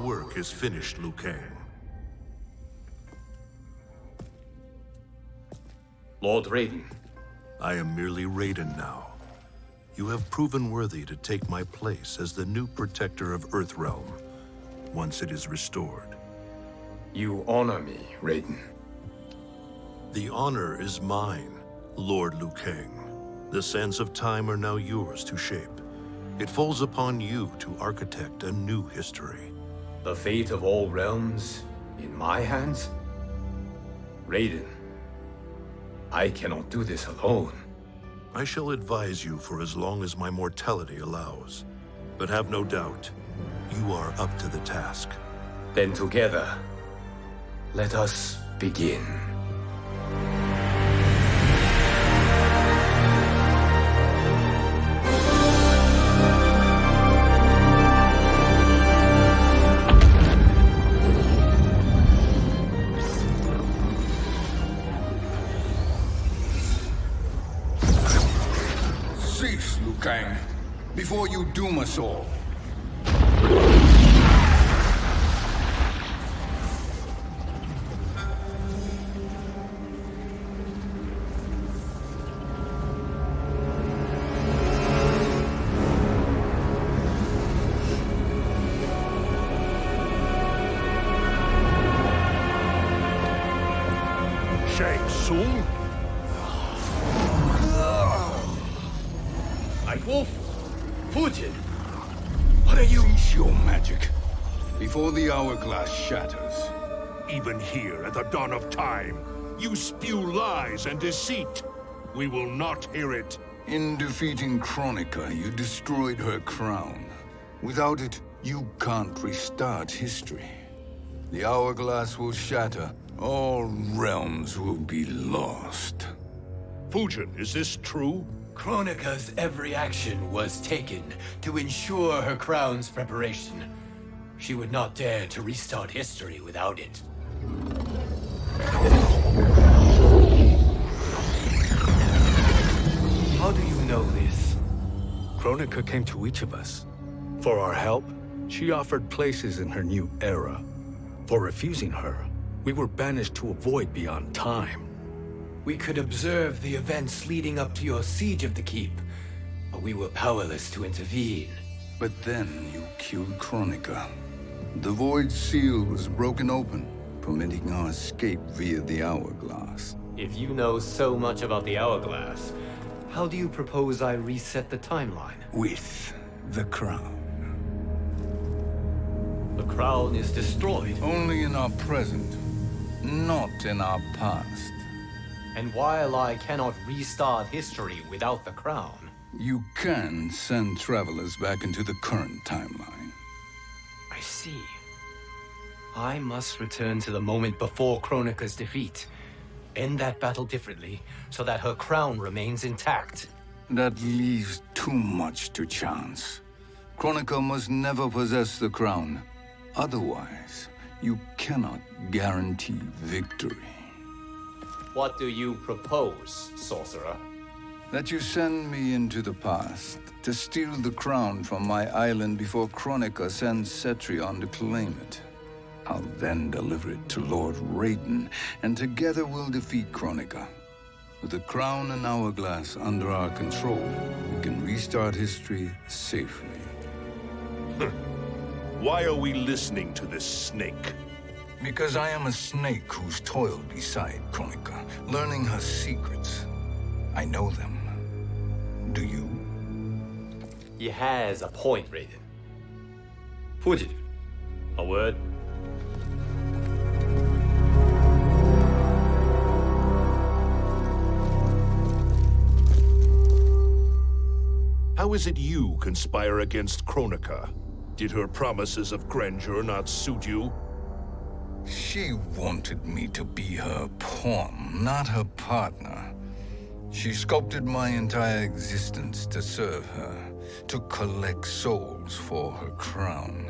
work is finished, Liu Kang. Lord Raiden. I am merely Raiden now. You have proven worthy to take my place as the new protector of Earthrealm, once it is restored. You honor me, Raiden. The honor is mine, Lord Liu Kang. The sands of time are now yours to shape. It falls upon you to architect a new history. The fate of all realms in my hands? Raiden, I cannot do this alone. I shall advise you for as long as my mortality allows. But have no doubt, you are up to the task. Then together, let us begin. Cease, Liu Kang, before you doom us all. Shang Tsung? Wolf, Fujin, what are you? Cease your magic, before the hourglass shatters. Even here at the dawn of time, you spew lies and deceit. We will not hear it. In defeating Kronika, you destroyed her crown. Without it, you can't restart history. The hourglass will shatter. All realms will be lost. Fujin, is this true? Kronika's every action was taken to ensure her crown's preparation. She would not dare to restart history without it. How do you know this? Kronika came to each of us. For our help, she offered places in her new era. For refusing her, we were banished to a void beyond time. We could observe the events leading up to your siege of the keep, but we were powerless to intervene. But then you killed Kronika. The Void Seal was broken open, permitting our escape via the hourglass. If you know so much about the hourglass, how do you propose I reset the timeline? With the crown. The crown is destroyed. Only in our present, not in our past. And while I cannot restart history without the crown, You can send travelers back into the current timeline. I see. I must return to the moment before Kronika's defeat. End that battle differently, so that her crown remains intact. That leaves too much to chance. Kronika must never possess the crown. Otherwise, you cannot guarantee victory. What do you propose, sorcerer? That you send me into the past to steal the crown from my island before Kronika sends Cetrion to claim it. I'll then deliver it to Lord Raiden, and together we'll defeat Kronika. With the crown and hourglass under our control, we can restart history safely. Why are we listening to this snake? Because I am a snake who's toiled beside Kronika, learning her secrets. I know them. Do you? He has a point, Raiden. Fujin, a word? How is it you conspire against Kronika? Did her promises of grandeur not suit you? She wanted me to be her pawn, not her partner. She sculpted my entire existence to serve her, to collect souls for her crown.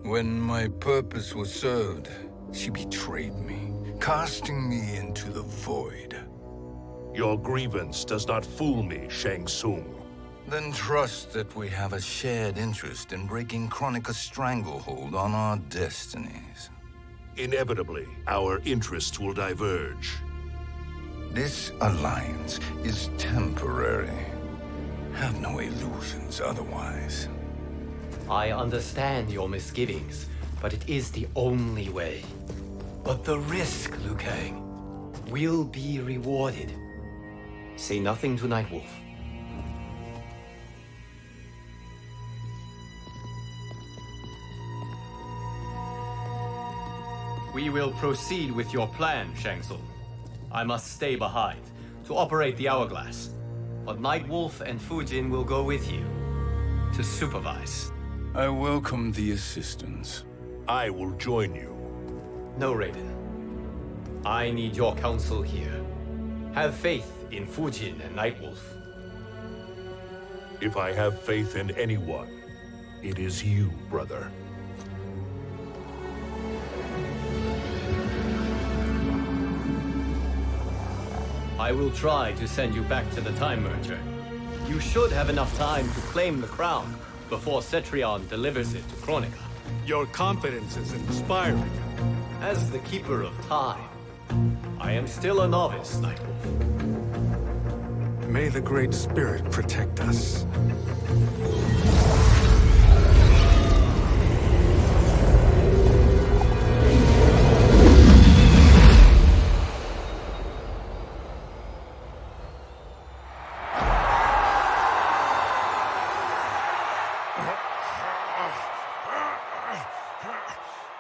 When my purpose was served, she betrayed me, casting me into the void. Your grievance does not fool me, Shang Tsung. Then trust that we have a shared interest in breaking Kronika's stranglehold on our destinies. Inevitably, our interests will diverge. This alliance is temporary. Have no illusions otherwise. I understand your misgivings, but it is the only way. But the risk, Liu Kang, will be rewarded. Say nothing to Nightwolf. We will proceed with your plan, Shang Tsung. I must stay behind to operate the hourglass. But Nightwolf and Fujin will go with you to supervise. I welcome the assistance. I will join you. No, Raiden. I need your counsel here. Have faith in Fujin and Nightwolf. If I have faith in anyone, it is you, brother. I will try to send you back to the Time Merger. You should have enough time to claim the crown before Cetrion delivers it to Kronika. Your confidence is inspiring. As the Keeper of Time, I am still a novice, Nightwolf. May the Great Spirit protect us.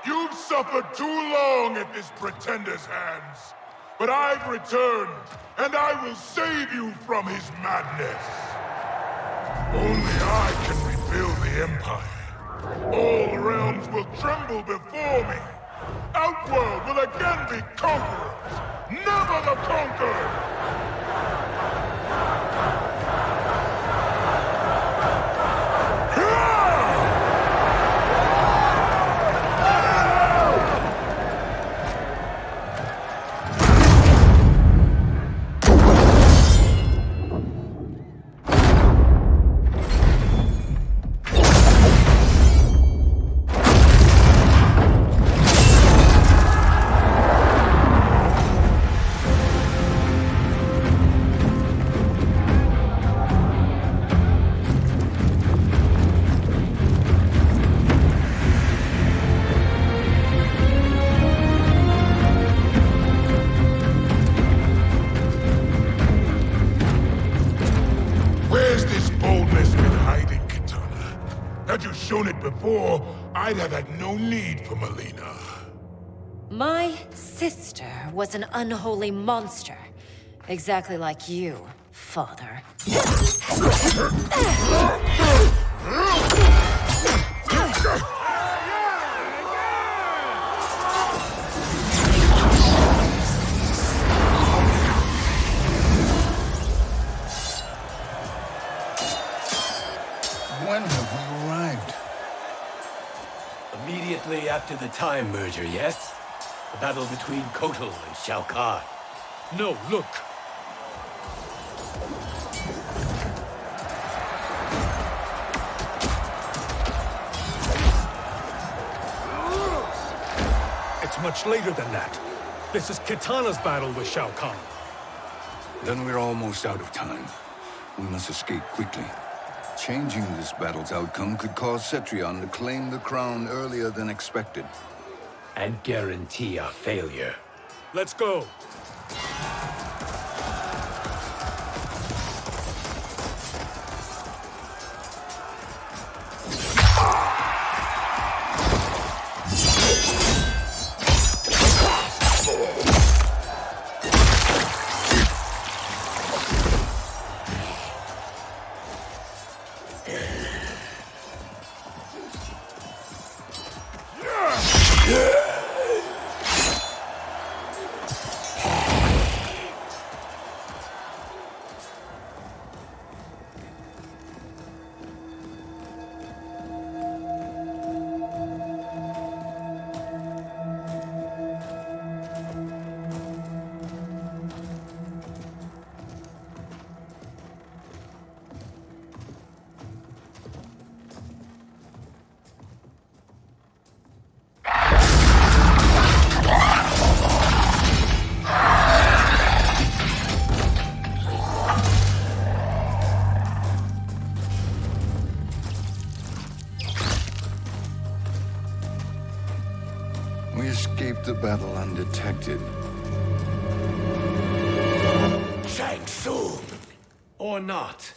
You've suffered too long at this pretender's hands. But I've returned, and I will save you from his madness. Only I can rebuild the Empire. All realms will tremble before me. Outworld will again be conquerors, never the conquered! Had you shown it before, I'd have had no need for Melina. My sister was an unholy monster. Exactly like you, father. When have we arrived? Immediately after the Time Merger, yes? The battle between Kotal and Shao Kahn. No, look! It's much later than that. This is Kitana's battle with Shao Kahn. Then we're almost out of time. We must escape quickly. Changing this battle's outcome could cause Cetrion to claim the crown earlier than expected. And guarantee our failure. Let's go! the battle undetected. Shang Tsung! Or not.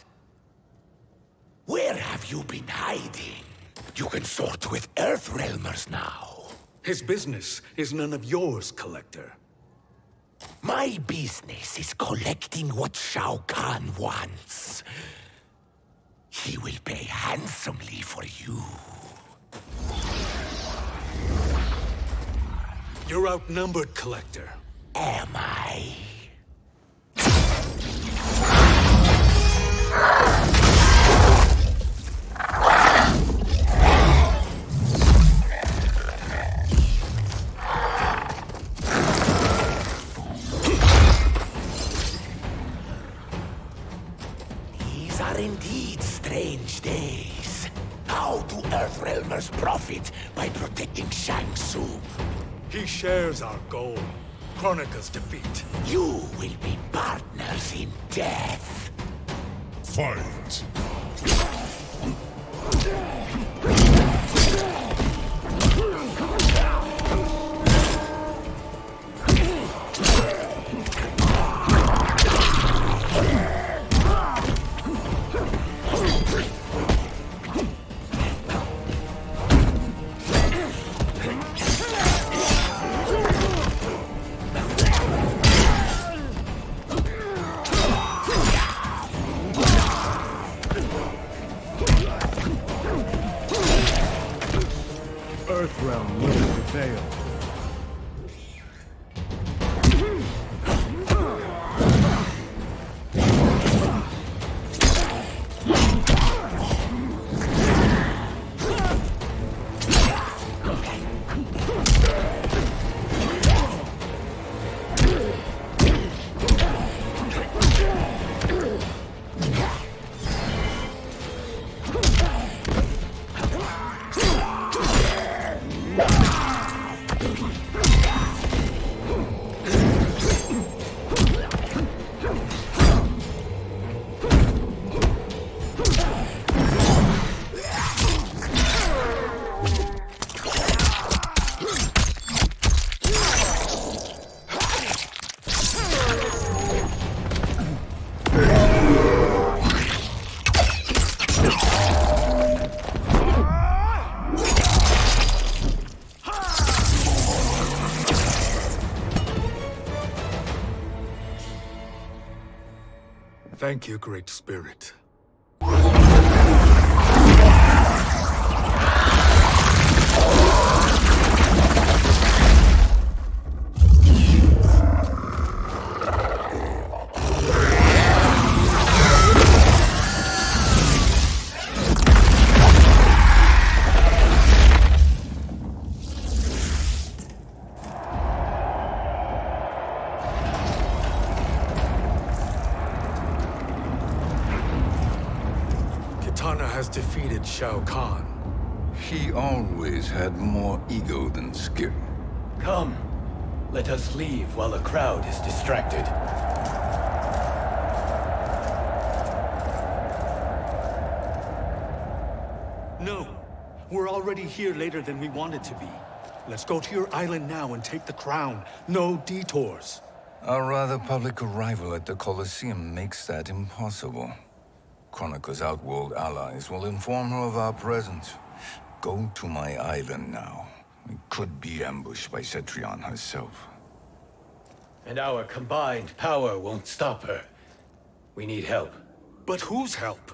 Where have you been hiding? You can sort with Earthrealmers now. His business is none of yours, Collector. My business is collecting what Shao Kahn wants. He will pay handsomely for you. You're outnumbered, Collector. Am I? These are indeed strange days. How do Earthrealmers profit by protecting Shang Tsung? He shares our goal. Kronika's defeat. You will be partners in death. Fight! Earthrealm will prevail. Thank you, Great Spirit. Kitana has defeated Shao Kahn. He always had more ego than skill. Come, let us leave while the crowd is distracted. No, we're already here later than we wanted to be. Let's go to your island now and take the crown. No detours. Our rather public arrival at the Colosseum makes that impossible. Kronika's outworld allies will inform her of our presence. Go to my island now. We could be ambushed by Cetrion herself. And our combined power won't stop her. We need help. But whose help?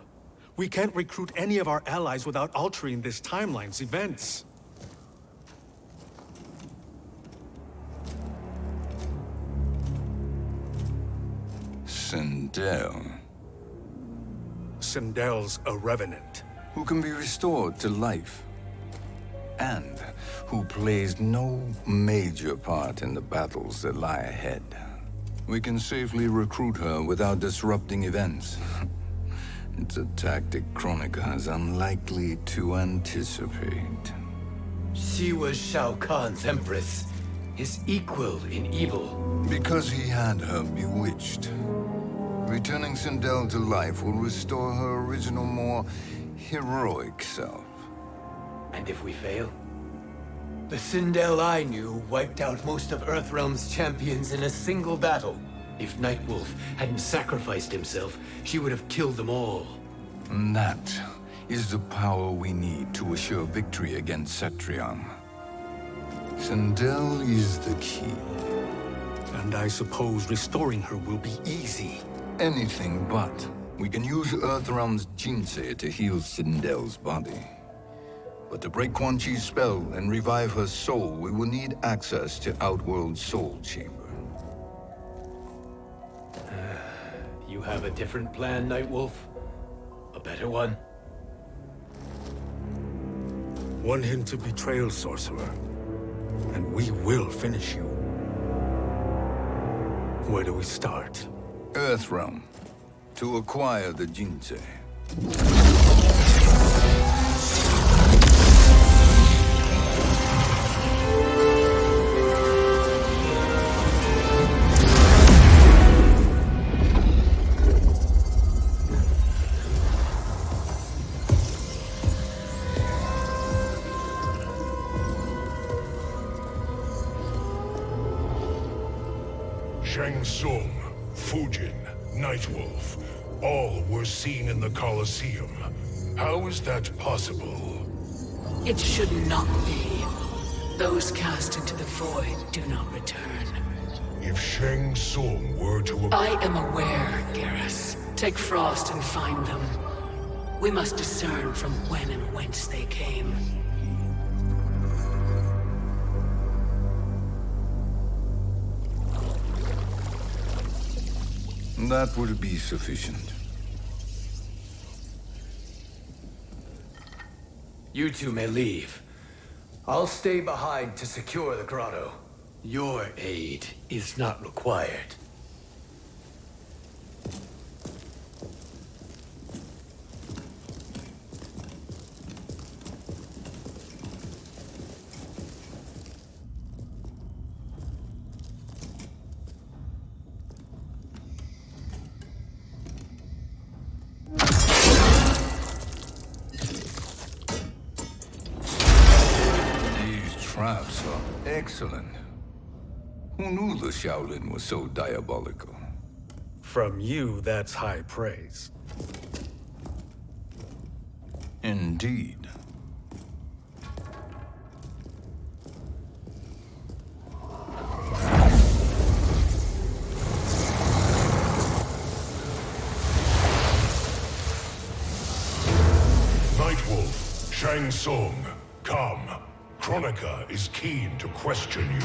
We can't recruit any of our allies without altering this timeline's events. Sindel, Sindel's a revenant. who can be restored to life, and who plays no major part in the battles that lie ahead. We can safely recruit her without disrupting events. It's a tactic Kronika is unlikely to anticipate. She was Shao Kahn's empress, his equal in evil. Because he had her bewitched. Returning Sindel to life will restore her original, more heroic self. And if we fail? The Sindel I knew wiped out most of Earthrealm's champions in a single battle. If Nightwolf hadn't sacrificed himself, she would have killed them all. And that is the power we need to assure victory against Cetrion. Sindel is the key. And I suppose restoring her will be easy. Anything but. We can use Earthrealm's Jinsei to heal Sindel's body. But to break Quan Chi's spell and revive her soul, we will need access to Outworld's Soul Chamber. You have a different plan, Nightwolf? A better one? Want him to betrayal, Sorcerer. And we will finish you. Where do we start? Earthrealm. To acquire the Jinsei. Shang Tsung, Fujin, Nightwolf, all were seen in the Colosseum. How is that possible? It should not be. Those cast into the void do not return. If Shang Tsung were to... I am aware, Garrus. Take Frost and find them. We must discern from when and whence they came. That will be sufficient. You two may leave. I'll stay behind to secure the grotto. Your aid is not required. Traps are excellent. Who knew the Shaolin was so diabolical? From you, that's high praise. Indeed. Nightwolf, Shang Tsung, come. Kronika is keen to question you.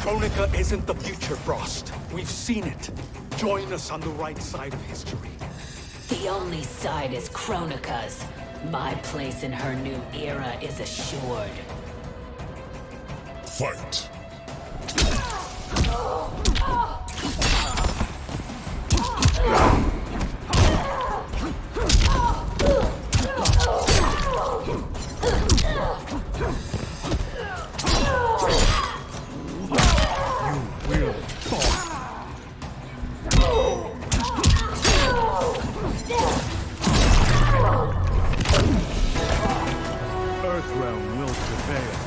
Kronika isn't the future, Frost. We've seen it. Join us on the right side of history. The only side is Kronika's. My place in her new era is assured. Fight. Earthrealm will prevail.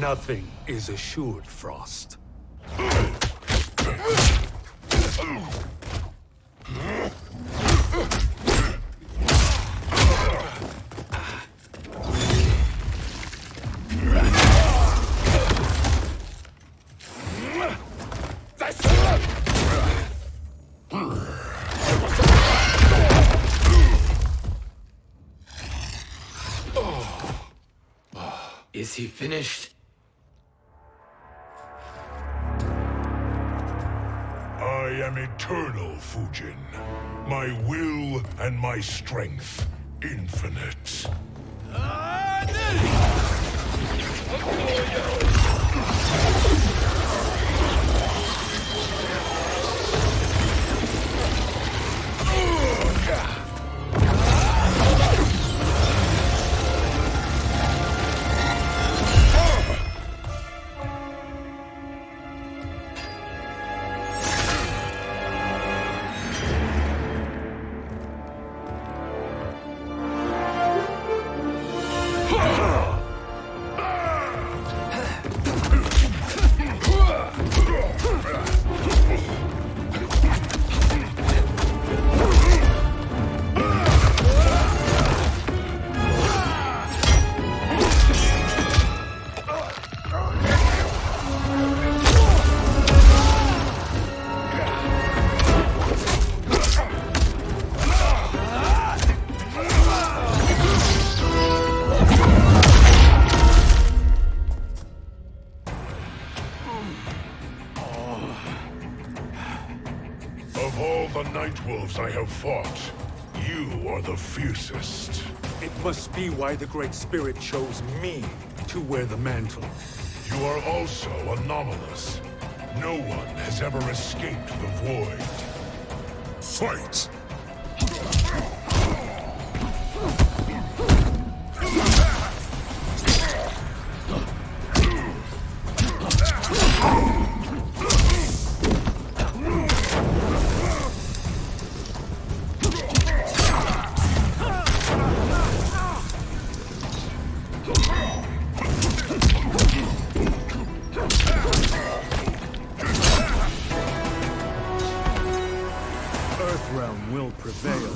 Nothing is assured, Frost. Is he finished? I am eternal, Fujin. My will and my strength infinite. Of all the Nightwolves I have fought, you are the fiercest. It must be why the Great Spirit chose me to wear the mantle. You are also anomalous. No one has ever escaped the void. Fight! Earthrealm will prevail.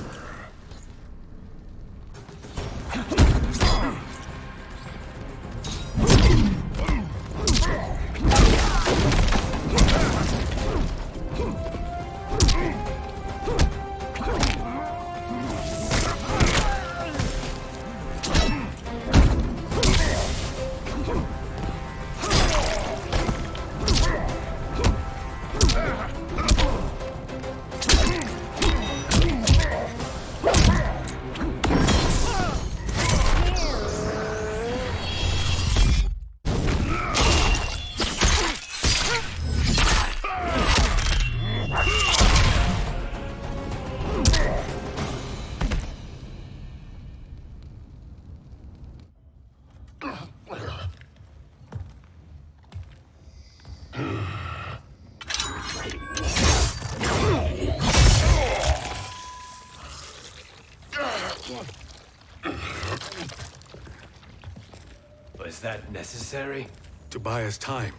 Was that necessary? To buy us time.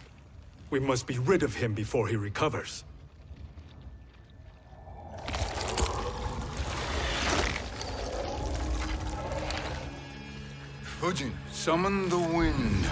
We must be rid of him before he recovers. Fujin, summon the wind.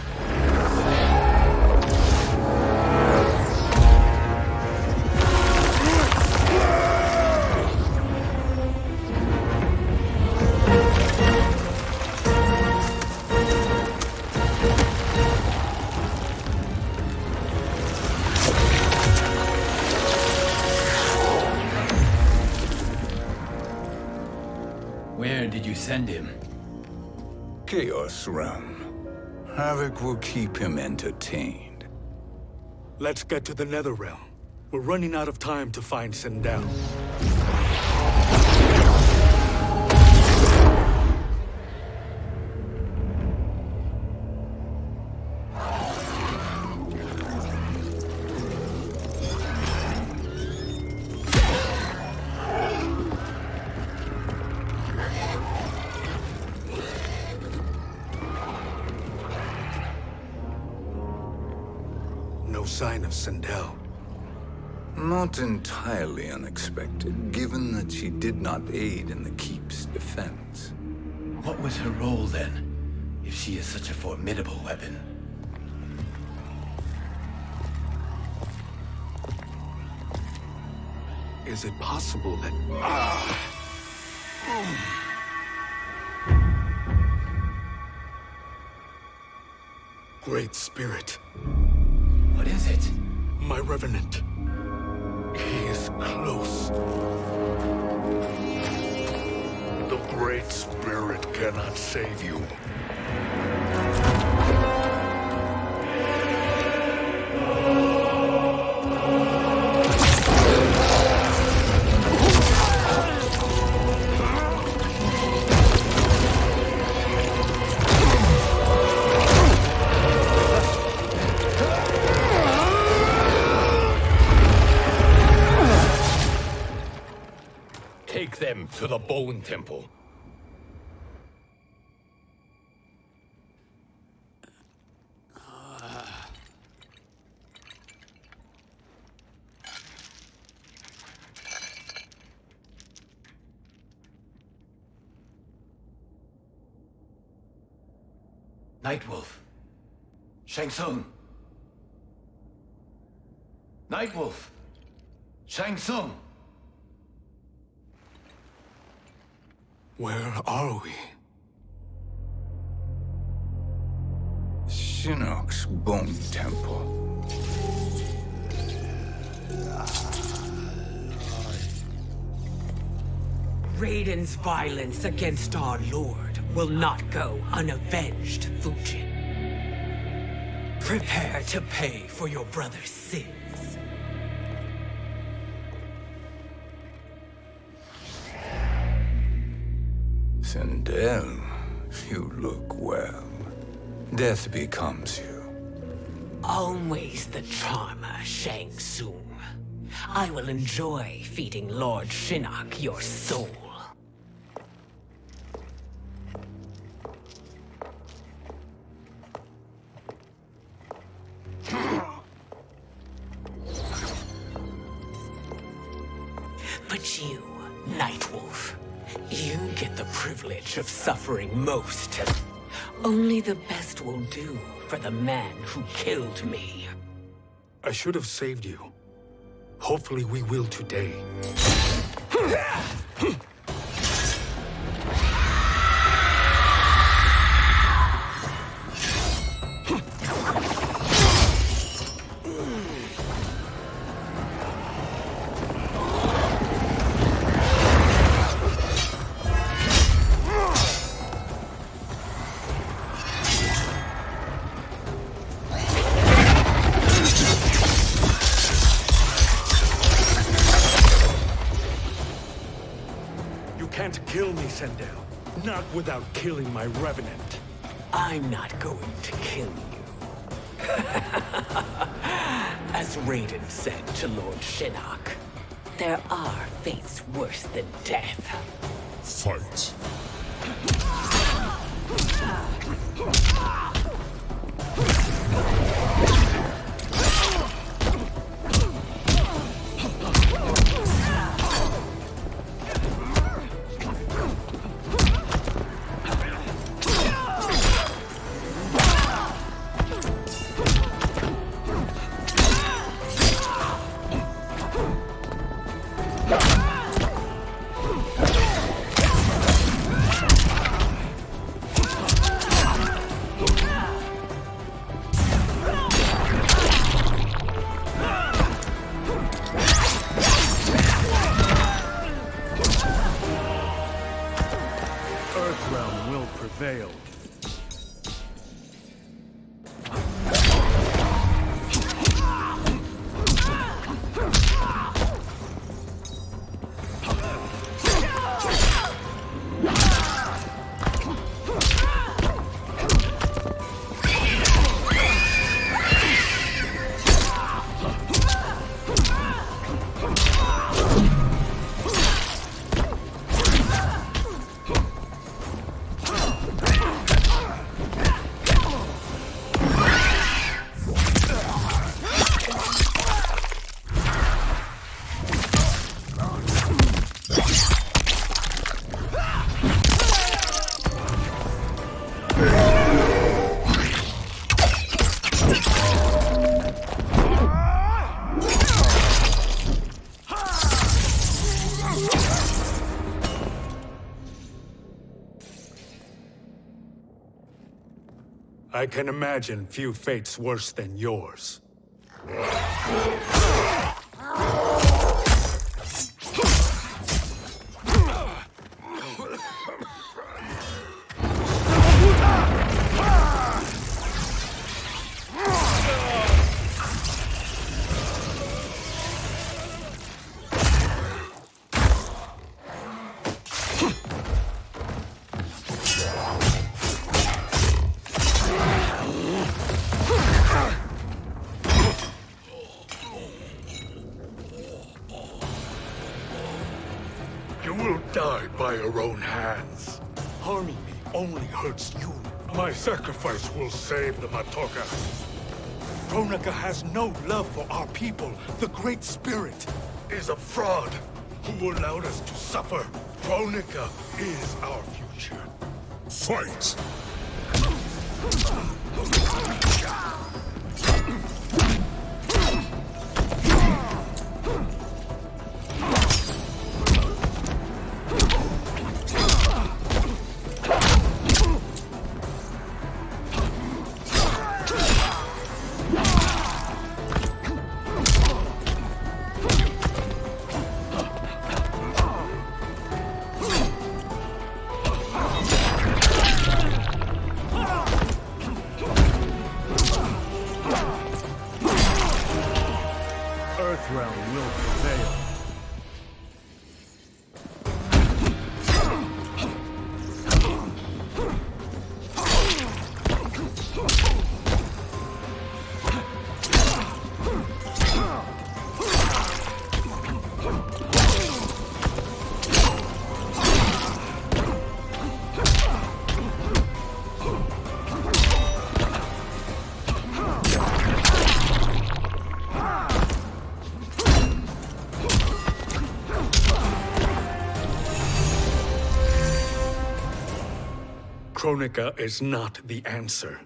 Where did you send him? Chaos Realm. Havoc will keep him entertained. Let's get to the Netherrealm. We're running out of time to find Sindel. sign of Sindel. Not entirely unexpected, given that she did not aid in the Keep's defense. What was her role then, if she is such a formidable weapon? Is it possible that... Great Spirit. What is it? My Revenant. He is close. The Great Spirit cannot save you. Take them to the Bone Temple. Nightwolf. Shang Tsung. Nightwolf. Shang Tsung. Where are we? Shinnok's Bone Temple. Raiden's violence against our Lord will not go unavenged, Fujin. Prepare to pay for your brother's sins. Sindel, you look well. Death becomes you. Always the charmer, Shang Tsung. I will enjoy feeding Lord Shinnok your soul. But you, Nightwolf, you get the privilege of suffering most. Only the best will do for the man who killed me. I should have saved you. Hopefully we will today. Kill me, Sindel. Not without killing my Revenant. I'm not going to kill you. As Raiden said to Lord Shinnok, there are fates worse than death. Fight. Earthrealm will prevail. I can imagine few fates worse than yours. You will die by your own hands. Harming me only hurts you. My sacrifice will save the Matoka. Kronika has no love for our people. The Great Spirit is a fraud who allowed us to suffer. Kronika is our future. Fight! Earthrealm will prevail. Kronika is not the answer.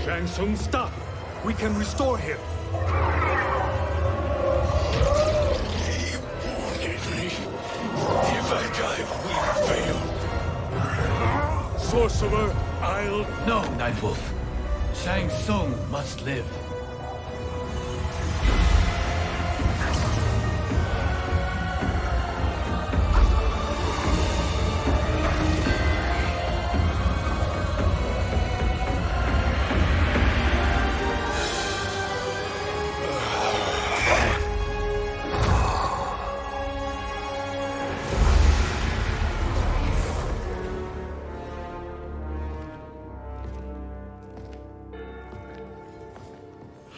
Shang Tsung, stop! We can restore him! He wounded me. If I die, we fail. Sorcerer, I'll... No, Nightwolf. Shang Tsung must live.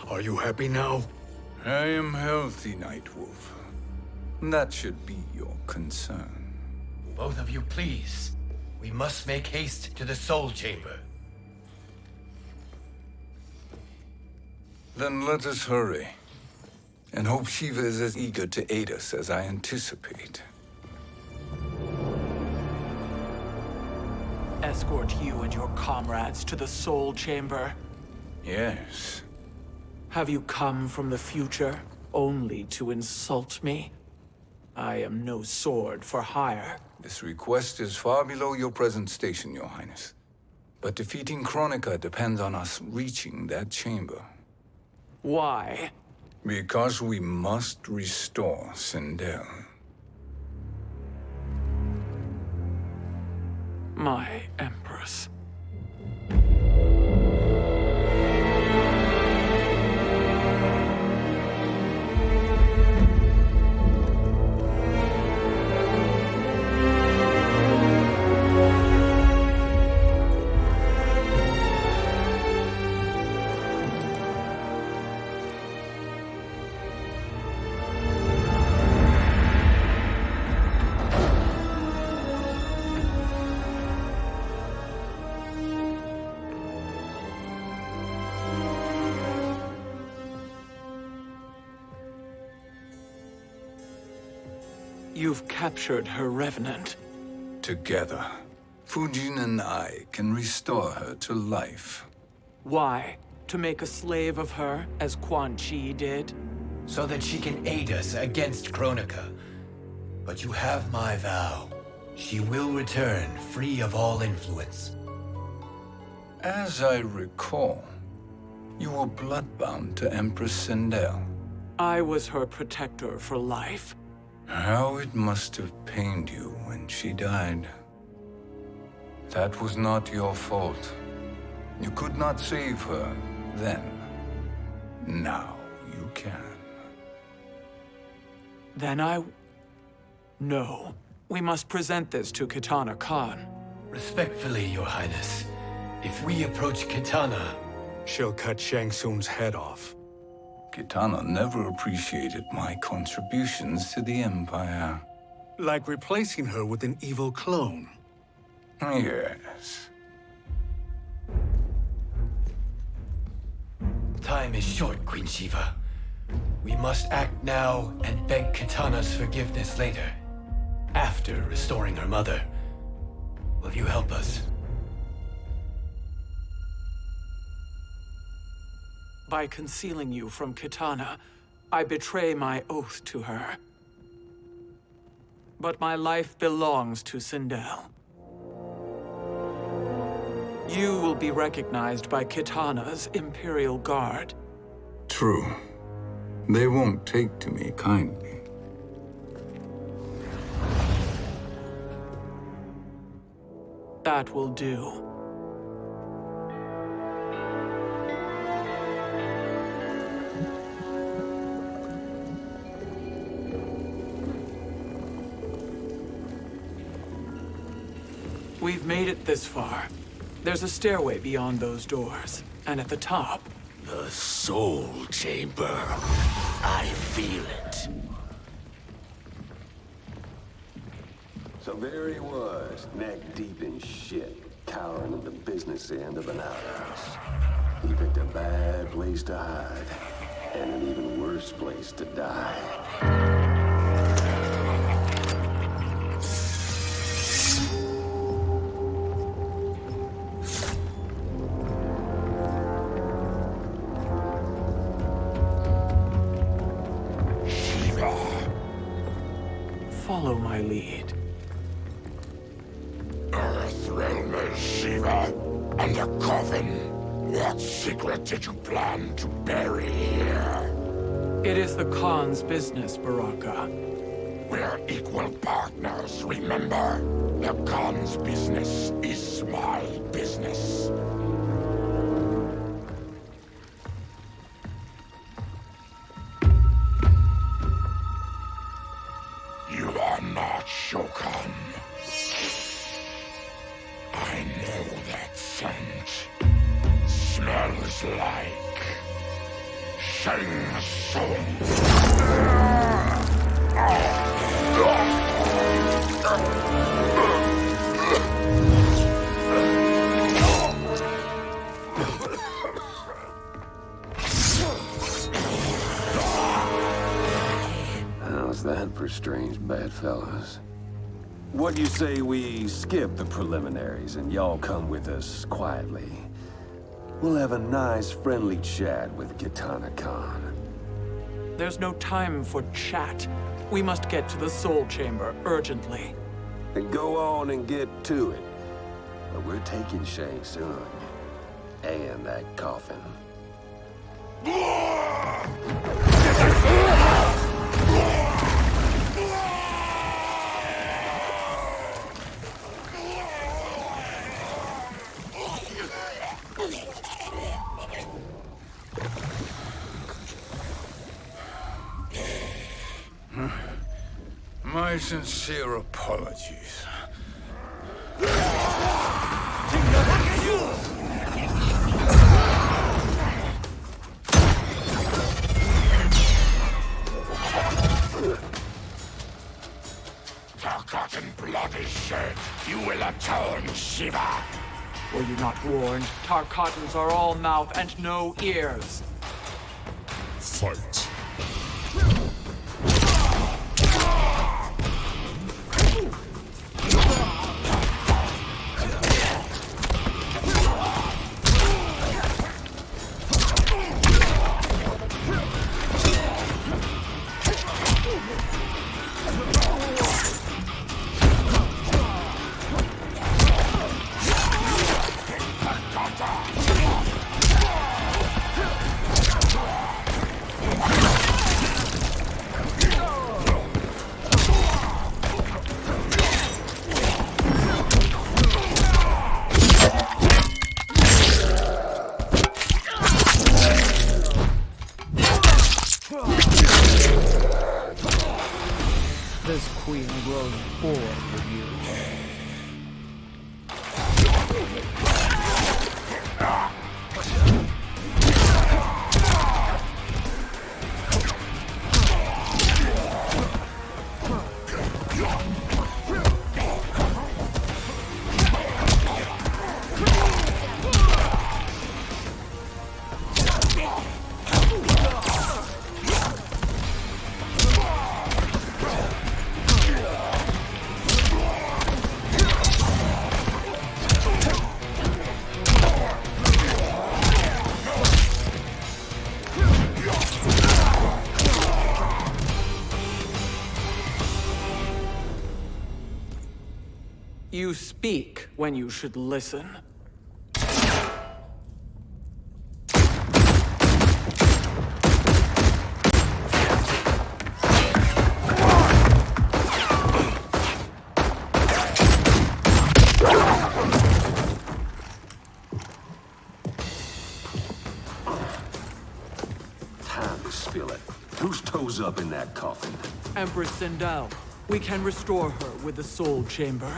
Are you happy now? I am healthy, Nightwolf. That should be your concern. Both of you, please. We must make haste to the Soul Chamber. Then let us hurry. And hope Shiva is as eager to aid us as I anticipate. Escort you and your comrades to the Soul Chamber. Yes. Have you come from the future only to insult me? I am no sword for hire. This request is far below your present station, Your Highness. But defeating Kronika depends on us reaching that chamber. Why? Because we must restore Sindel. My Empress. You've captured her revenant. Together, Fujin and I can restore her to life. Why? To make a slave of her, as Quan Chi did? so that she can aid us against Kronika. But you have my vow. She will return free of all influence. As I recall, you were bloodbound to Empress Sindel. I was her protector for life. How it must have pained you when she died. That was not your fault. You could not save her then. Now you can. Then No. We must present this to Kitana Khan. Respectfully, Your Highness, if we approach Kitana, she'll cut Shang Tsung's head off. Kitana never appreciated my contributions to the Empire. Like replacing her with an evil clone. Yes. Time is short, Queen Shiva. We must act now and beg Kitana's forgiveness later, after restoring her mother. Will you help us? By concealing you from Kitana, I betray my oath to her. But my life belongs to Sindel. You will be recognized by Kitana's Imperial Guard. True. They won't take to me kindly. That will do. We've made it this far. There's a stairway beyond those doors, and at the top... The Soul Chamber. I feel it. So there he was, neck deep in shit, cowering at the business end of an outhouse. He picked a bad place to hide, and an even worse place to die. Follow my lead. Earth realm is Shiva, and a coffin. What secret did you plan to bury here? It is the Khan's business, Baraka. We're equal partners, remember? The Khan's business is my business. You are not Shokan. I know that scent. Smells like Shang Tsung. How's that for strange bedfellows? What do you say we skip the preliminaries and y'all come with us quietly? We'll have a nice, friendly chat with Kitana Khan. There's no time for chat. We must get to the Soul Chamber urgently. Then go on and get to it. But we're taking Shang Tsung. And that coffin. My sincere apologies. Forgotten blood is shed. You will atone, Shiva. Were you not warned? Tarkatans are all mouth and no ears. Fight. This queen grows bored with you. You speak when you should listen. Time to spill it. Whose toes up in that coffin? Empress Sindel, we can restore her with the Soul Chamber.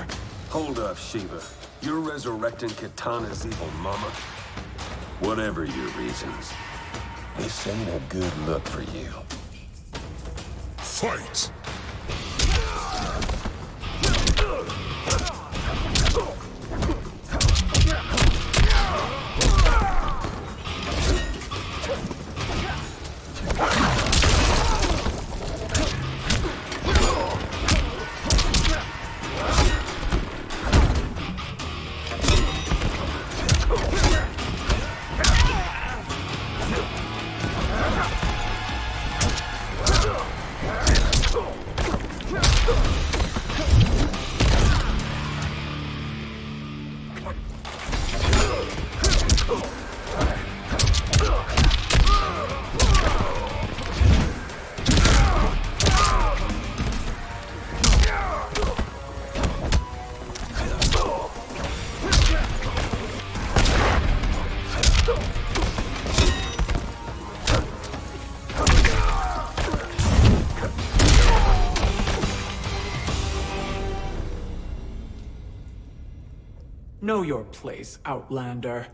Hold up, Shiva. You're resurrecting Kitana's evil mama? Whatever your reasons, this ain't a good look for you. Fight! Know your place, Outlander.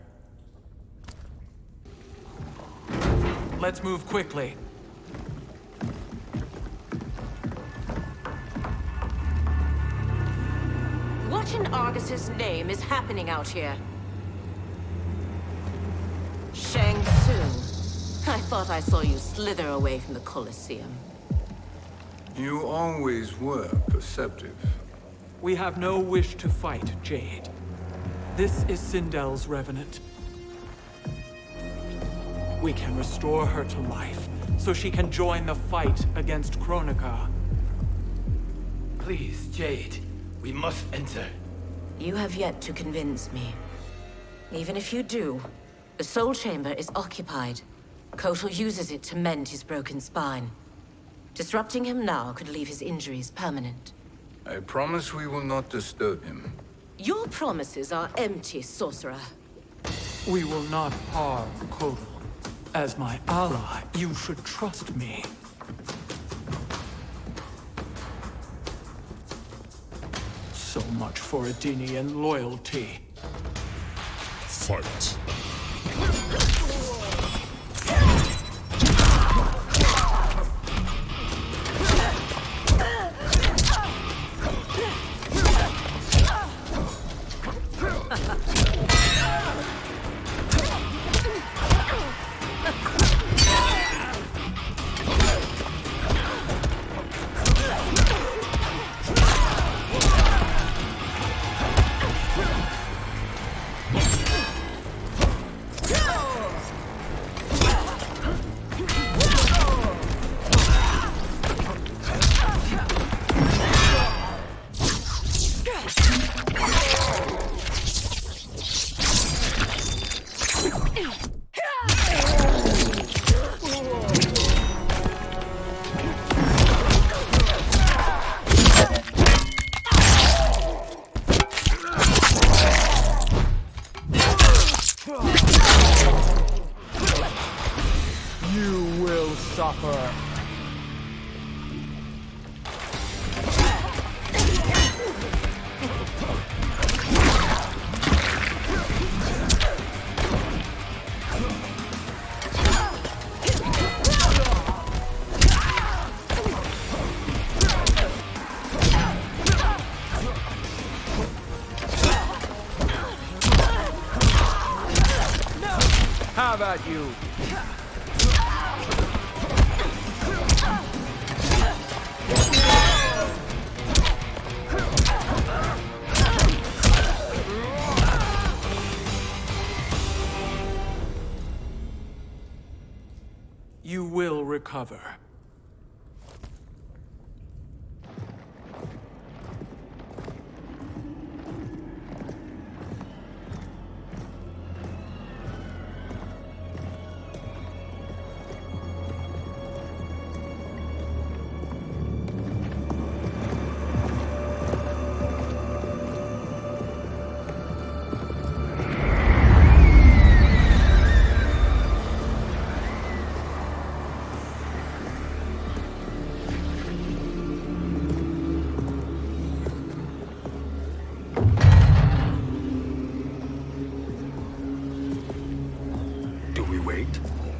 Let's move quickly. What in Argus's name is happening out here? Shang Tsung. I thought I saw you slither away from the Colosseum. You always were perceptive. We have no wish to fight, Jade. This is Sindel's Revenant. We can restore her to life, so she can join the fight against Kronika. Please, Jade, we must enter. You have yet to convince me. Even if you do, the Soul Chamber is occupied. Kotal uses it to mend his broken spine. Disrupting him now could leave his injuries permanent. I promise we will not disturb him. Your promises are empty, sorcerer. We will not harm Kotal. As my ally, you should trust me. So much for Adenian loyalty. Fight! You will suffer. about you. You will recover.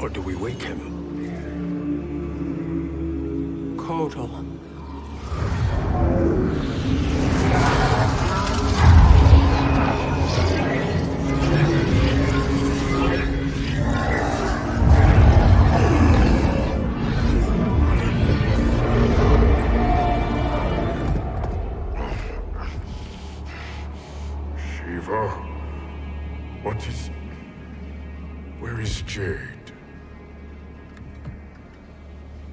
Or do we wake him? Kotal. Shiva? What is... Where is Jade?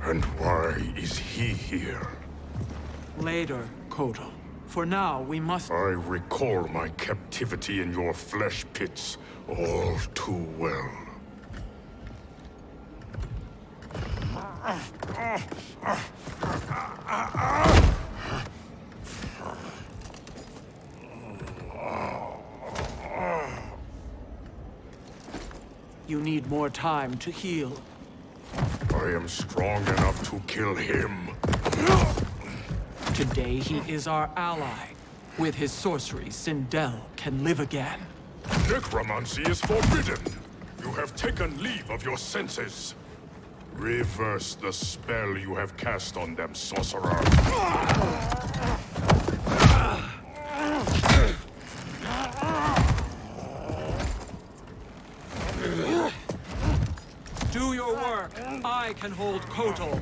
And why is he here? Later, Kotal. For now, we must... I recall my captivity in your flesh pits all too well. You need more time to heal. I am strong enough to kill him. Today he is our ally. With his sorcery, Sindel can live again. Necromancy is forbidden. You have taken leave of your senses. Reverse the spell you have cast on them, sorcerer. Do your work. I can hold Kotal.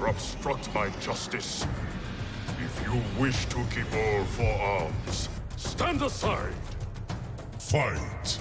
Obstruct my justice. If you wish to keep all four arms, stand aside. Fight.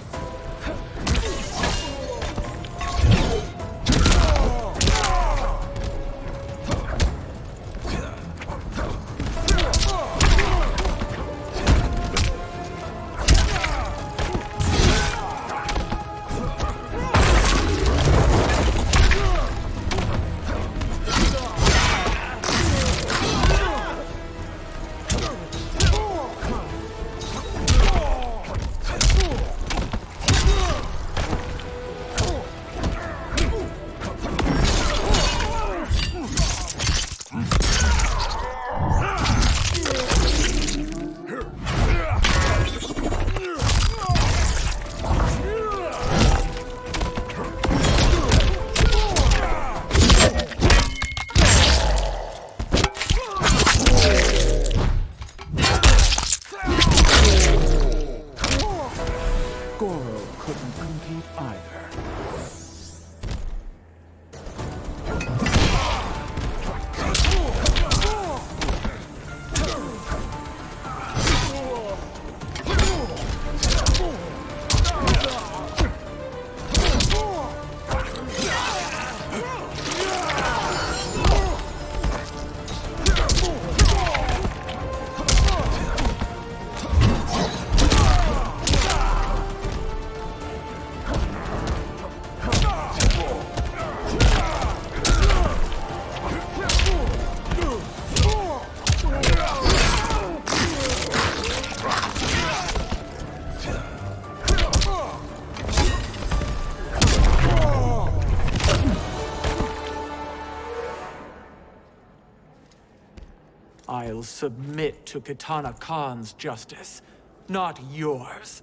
I'll submit to Kitana Khan's justice, not yours.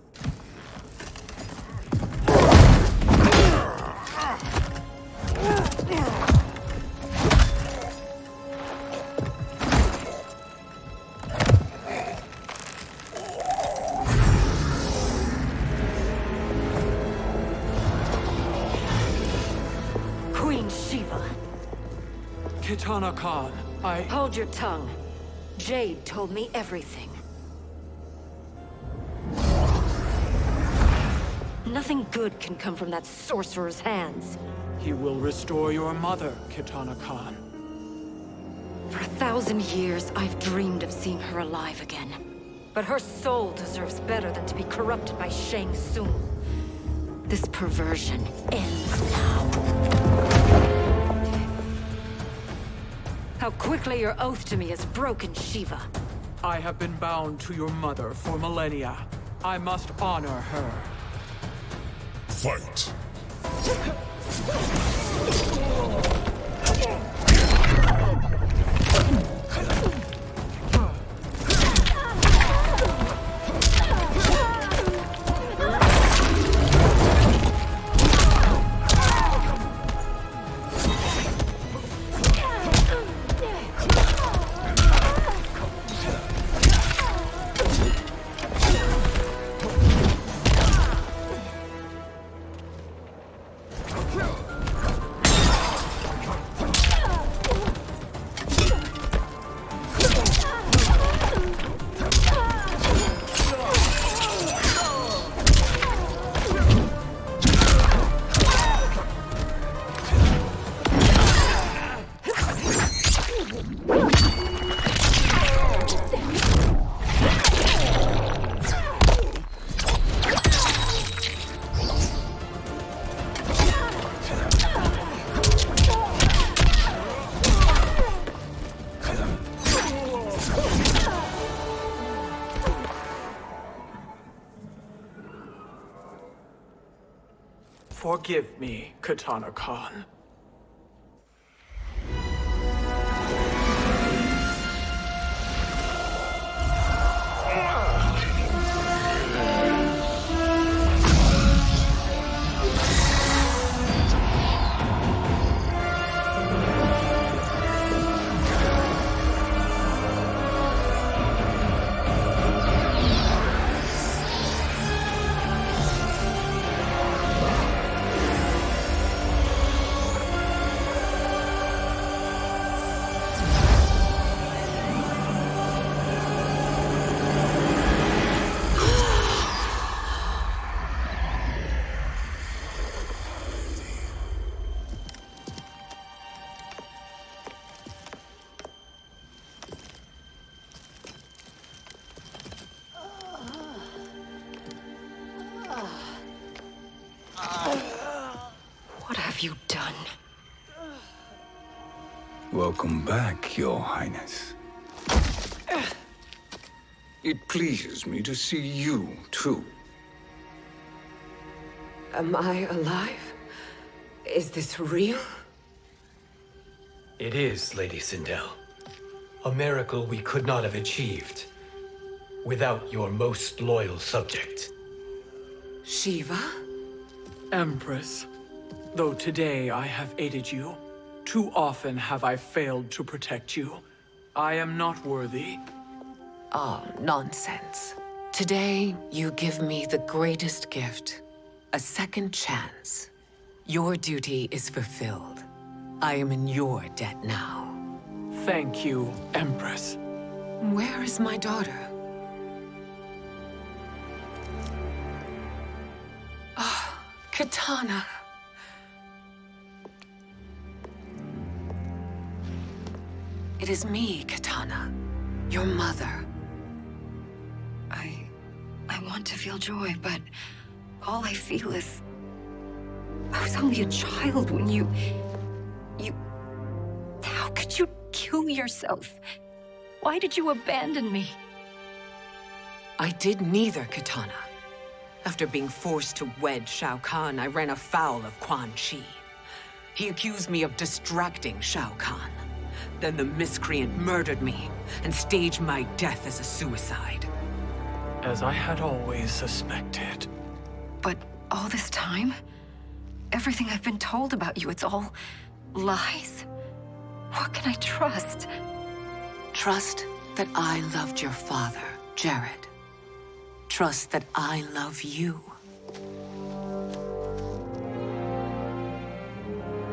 Queen Shiva. Kitana Khan, Hold your tongue. Jade told me everything. Nothing good can come from that sorcerer's hands. he will restore your mother, Kitana Khan. For 1,000 years, I've dreamed of seeing her alive again. But her soul deserves better than to be corrupted by Shang Tsung. This perversion ends now. How quickly your oath to me has broken, Shiva. I have been bound to your mother for millennia. I must honor her. Fight! Forgive me, Kitana Khan. What have you done? Welcome back, Your Highness. It pleases me to see you, too. Am I alive? Is this real? It is, Lady Sindel. A miracle we could not have achieved without your most loyal subject. Shiva? Empress, though today I have aided you, too often have I failed to protect you. I am not worthy. Oh, nonsense. Today, you give me the greatest gift. A second chance. Your duty is fulfilled. I am in your debt now. Thank you, Empress. Where is my daughter? Ah, Kitana. It is me, Kitana. Your mother. I want to feel joy, but all I feel is... I was only a child when you... How could you kill yourself? Why did you abandon me? I did neither, Kitana. After being forced to wed Shao Kahn, I ran afoul of Quan Chi. He accused me of distracting Shao Kahn. Then the miscreant murdered me and staged my death as a suicide. As I had always suspected. But all this time? Everything I've been told about you, it's all lies? What can I trust? Trust that I loved your father, Jared. Trust that I love you.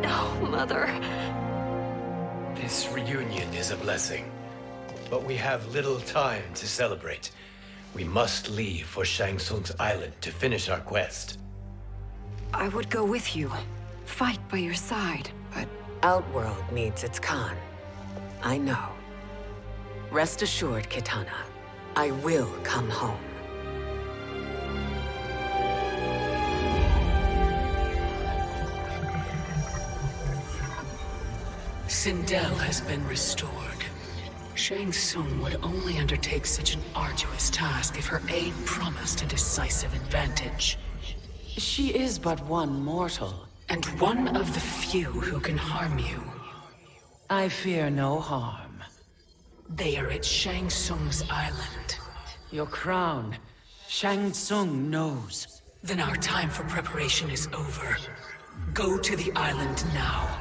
No, Mother. This reunion is a blessing, but we have little time to celebrate. We must leave for Shang Tsung's island to finish our quest. I would go with you, fight by your side, but... Outworld needs its Khan. I know. Rest assured, Kitana, I will come home. Sindel has been restored. Shang Tsung would only undertake such an arduous task if her aid promised a decisive advantage. She is but one mortal, and one of the few who can harm you. I fear no harm. They are at Shang Tsung's island. Your crown, Shang Tsung knows. Then our time for preparation is over. Go to the island now.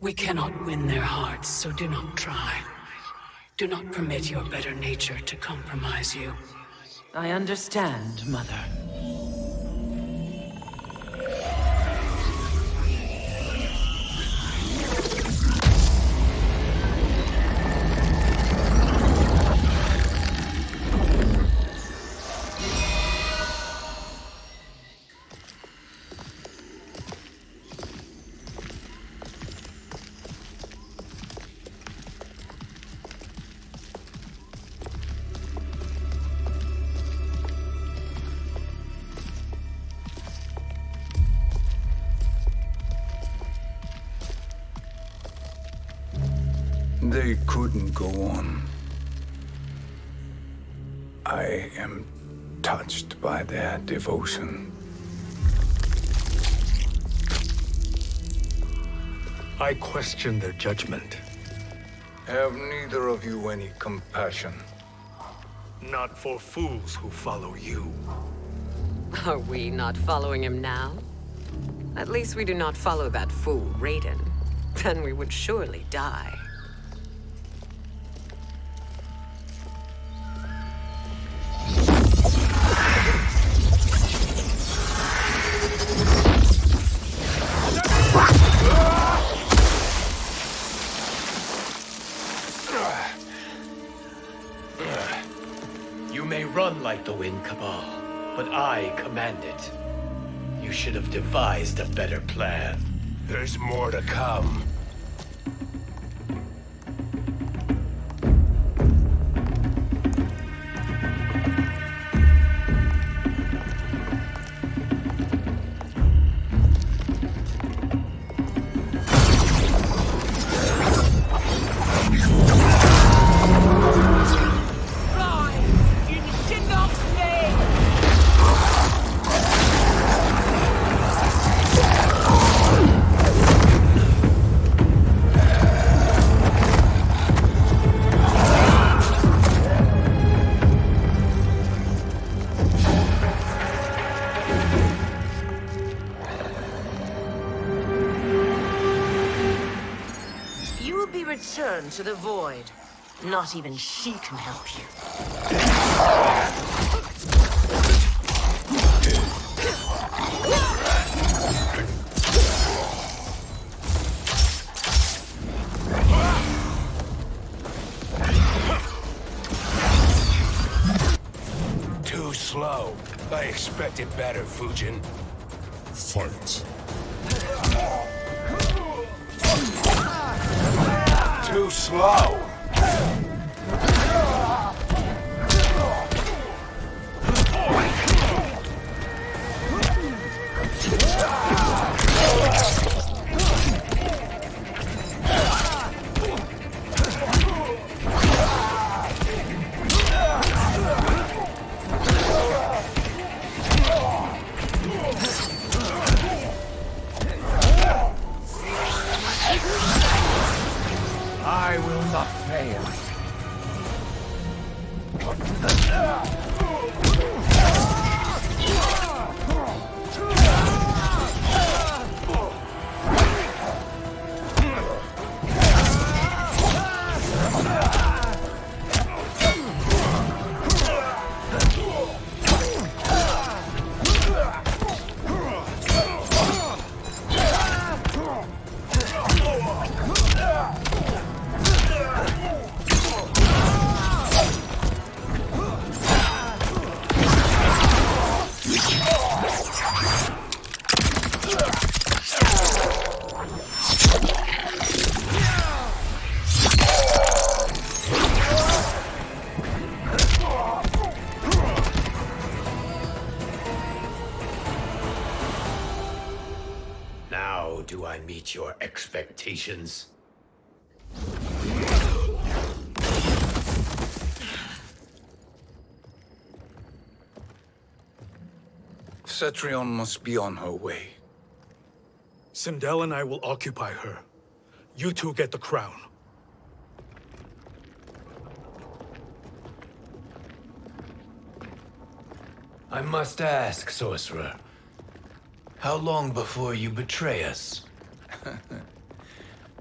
We cannot win their hearts, so do not try. Do not permit your better nature to compromise you. I understand, Mother. They couldn't go on. I am touched by their devotion. I question their judgment. Have neither of you any compassion? Not for fools who follow you. Are we not following him now? At least we do not follow that fool, Raiden. Then we would surely die. You may run like the wind, Cabal, but I command it. You should have devised a better plan. There's more to come. Return to the void. Not even she can help you. Too slow. I expected better, Fujin. Fight. Too slow. do I meet your expectations? Cetrion must be on her way. Sindel and I will occupy her. You two get the crown. I must ask, sorcerer. How long before you betray us?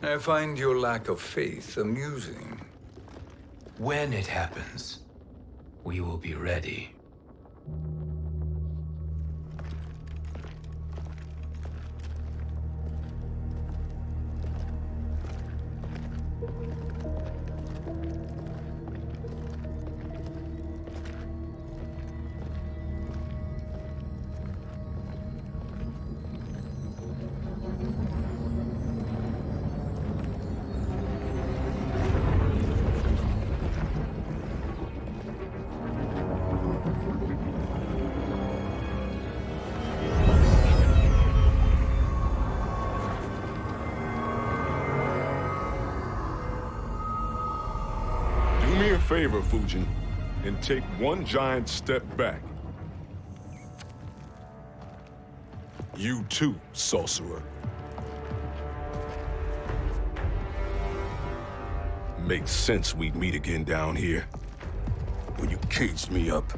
I find your lack of faith amusing. When it happens, we will be ready. Favor, Fujin, and take one giant step back. You too, sorcerer. Makes sense we'd meet again down here. When you caged me up,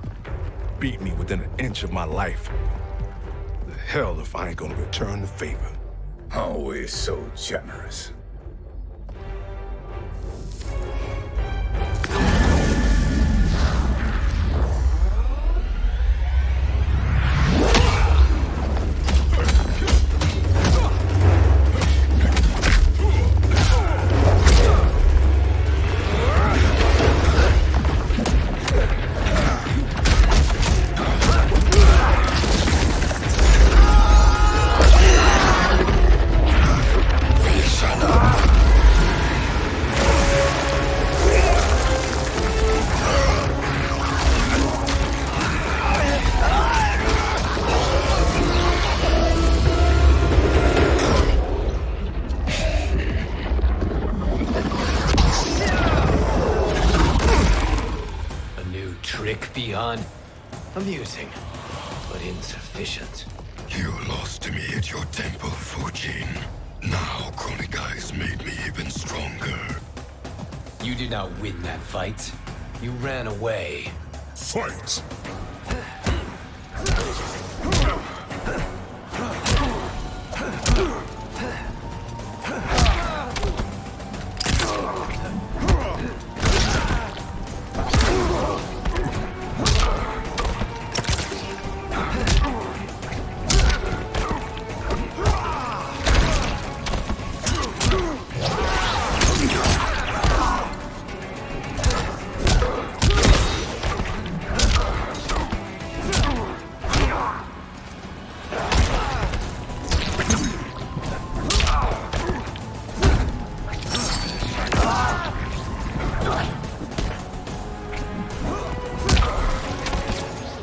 beat me within an inch of my life. The hell if I ain't gonna return the favor. Always so generous. Amusing, but insufficient. You lost to me at your temple, Fujin. Now Kronika has made me even stronger. You did not win that fight. You ran away. Fight!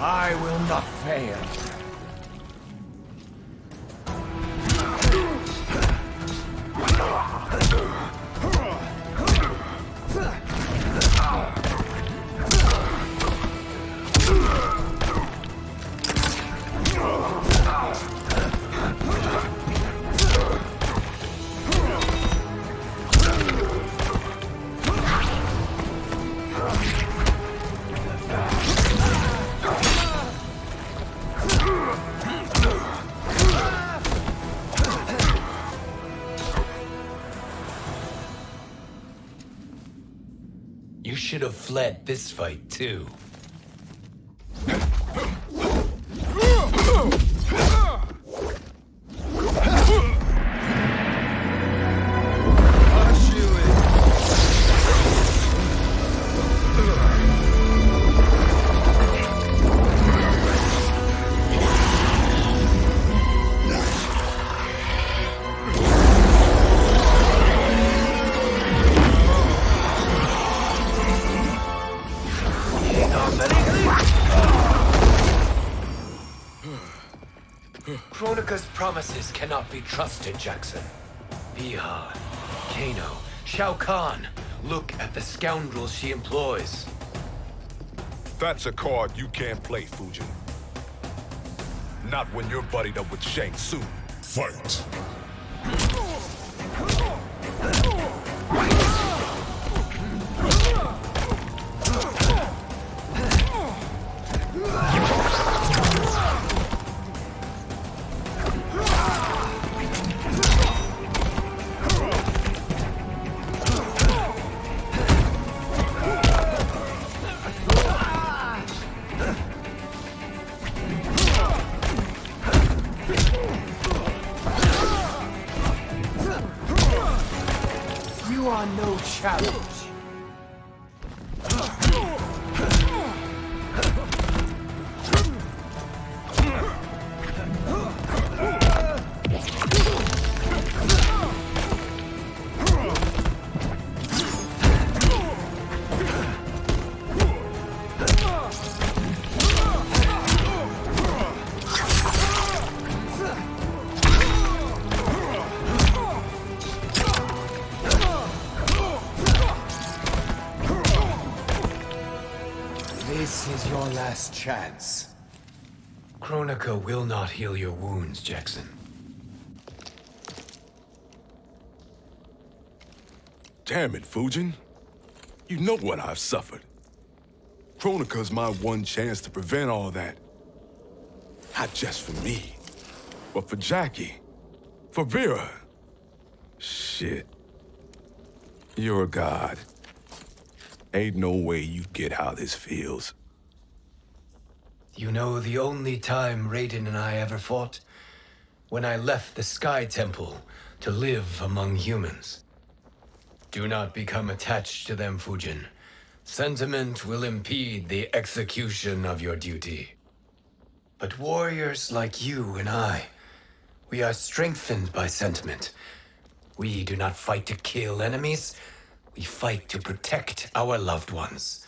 I will not fail. You should have fled this fight, too. Kronika's promises cannot be trusted, Jackson. Biha, Kano, Shao Kahn. Look at the scoundrels she employs. That's a card you can't play, Fujin. Not when you're buddied up with Shang Tsung. Fight! You are no challenge. This is your last chance. Kronika will not heal your wounds, Jackson. Damn it, Fujin. You know what I've suffered. Kronika's my one chance to prevent all that. Not just for me, but for Jackie, for Vera. Shit. You're a god. Ain't no way you get how this feels. You know the only time Raiden and I ever fought? When I left the Sky Temple to live among humans. Do not become attached to them, Fujin. Sentiment will impede the execution of your duty. But warriors like you and I, we are strengthened by sentiment. We do not fight to kill enemies. We fight to protect our loved ones.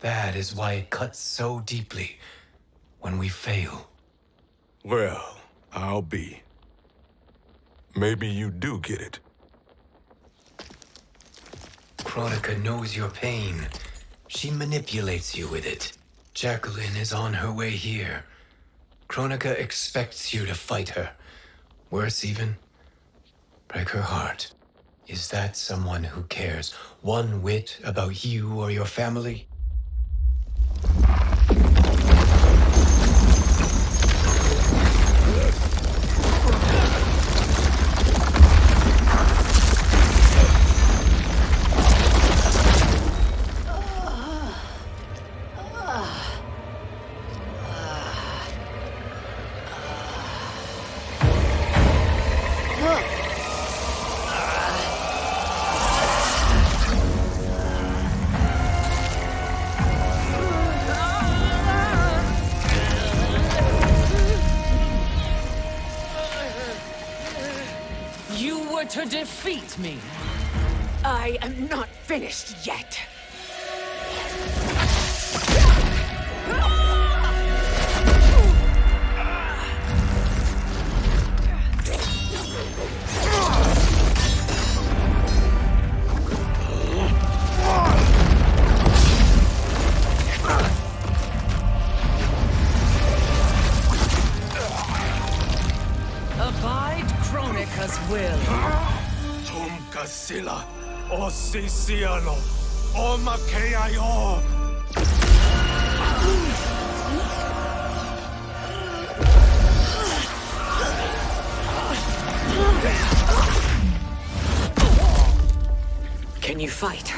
That is why it cuts so deeply when we fail. Well, I'll be. Maybe you do get it. Kronika knows your pain. She manipulates you with it. Jacqueline is on her way here. Kronika expects you to fight her. Worse even, break her heart. Is that someone who cares one whit about you or your family? To defeat me. I am not finished yet. Abide Kronika's will. Sila, o Siciano, o Makeayo. Can you fight?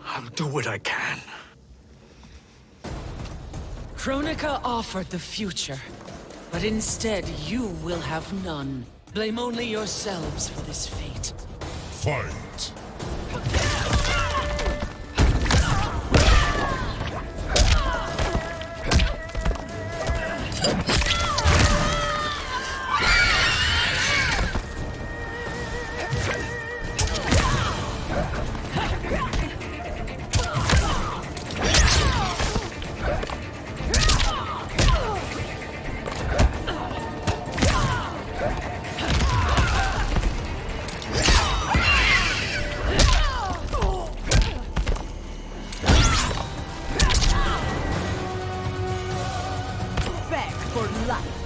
I'll do what I can. Kronika offered the future, but instead you will have none. Blame only yourselves for this fate. Fight! for life.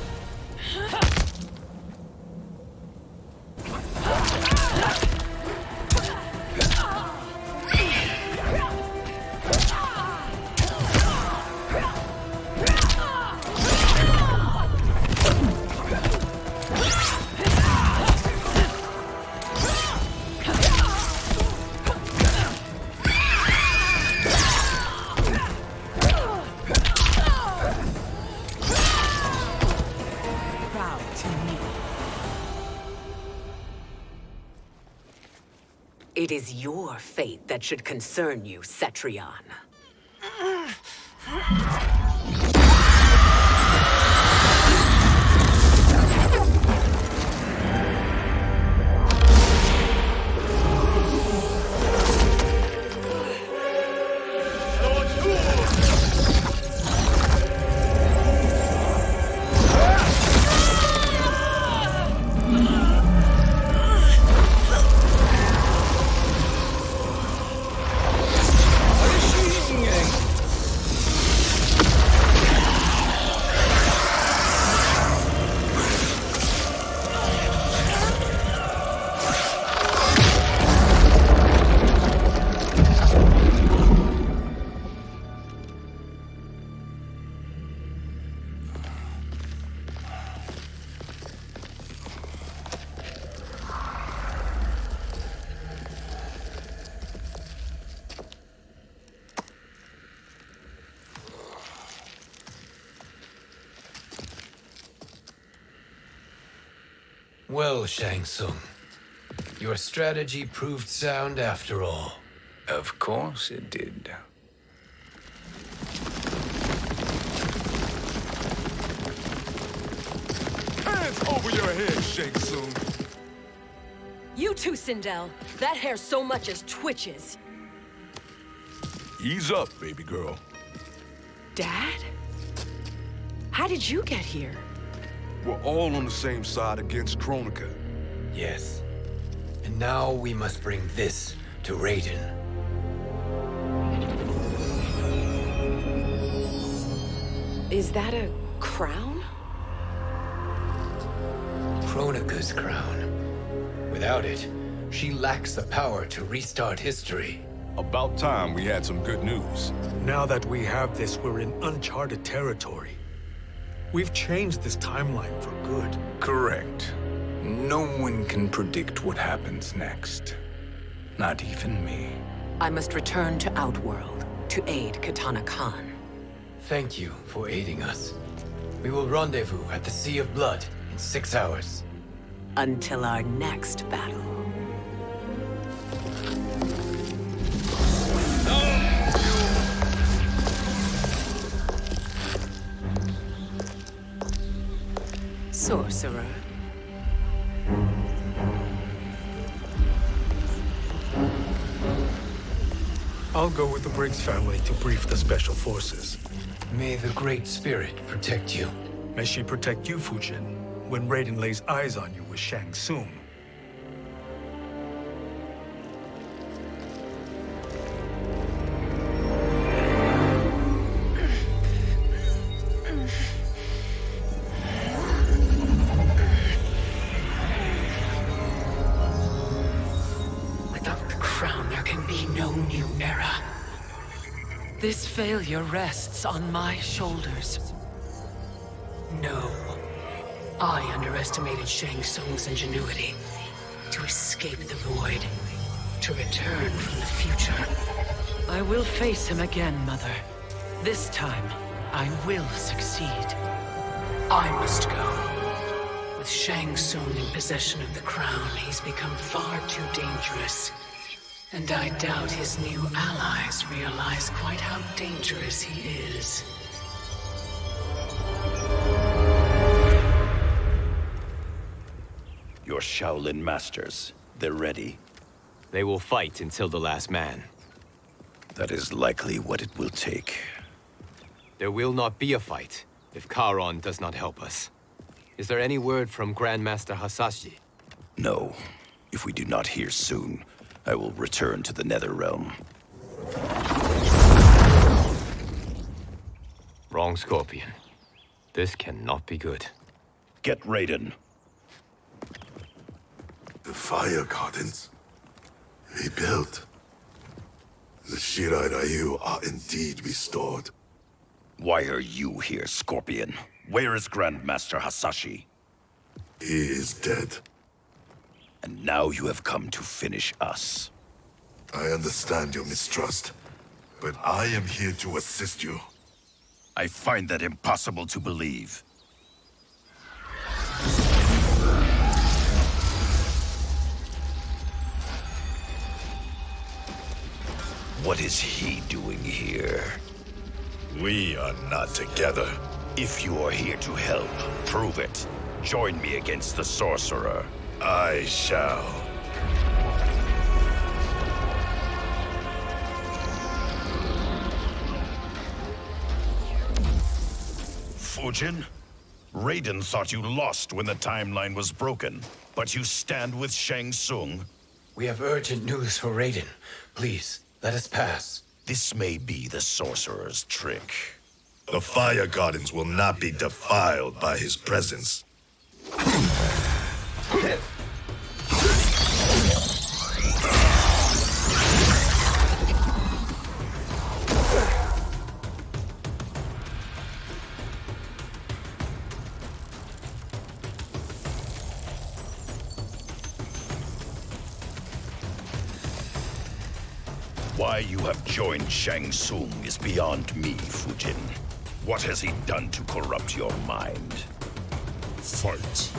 It is your fate that should concern you, Cetrion. Well, Shang Tsung, your strategy proved sound after all. Of course it did. Hands over your head, Shang Tsung. You too, Sindel. That hair so much as twitches. Ease up, baby girl. Dad? How did you get here? We're all on the same side against Kronika. Yes. And now we must bring this to Raiden. Is that a crown? Kronika's crown. Without it, she lacks the power to restart history. About time we had some good news. Now that we have this, we're in uncharted territory. We've changed this timeline for good. Correct. No one can predict what happens next. Not even me. I must return to Outworld to aid Katana Khan. Thank you for aiding us. We will rendezvous at the Sea of Blood in 6 hours. Until our next battle. Sorcerer. I'll go with the Briggs family to brief the Special Forces. May the Great Spirit protect you. May she protect you, Fujin, when Raiden lays eyes on you with Shang Tsung. This failure rests on my shoulders. No. I underestimated Shang Tsung's ingenuity. To escape the void. To return from the future. I will face him again, Mother. This time, I will succeed. I must go. With Shang Tsung in possession of the crown, he's become far too dangerous. And I doubt his new allies realize quite how dangerous he is. Your Shaolin masters, they're ready. They will fight until the last man. That is likely what it will take. There will not be a fight if Charon does not help us. Is there any word from Grandmaster Hasashi? No. If we do not hear soon, I will return to the Netherrealm. Wrong Scorpion. This cannot be good. Get Raiden. The fire gardens rebuilt. The Shirai Ryu are indeed restored. Why are you here, Scorpion? Where is Grandmaster Hasashi? He is dead. And now you have come to finish us. I understand your mistrust, but I am here to assist you. I find that impossible to believe. What is he doing here? We are not together. If you are here to help, prove it. Join me against the sorcerer. I shall. Fujin? Raiden thought you lost when the timeline was broken, but you stand with Shang Tsung. We have urgent news for Raiden. Please, let us pass. This may be the sorcerer's trick. The fire gardens will not be defiled by his presence. Why you have joined Shang Tsung is beyond me, Fujin. What has he done to corrupt your mind? Fight.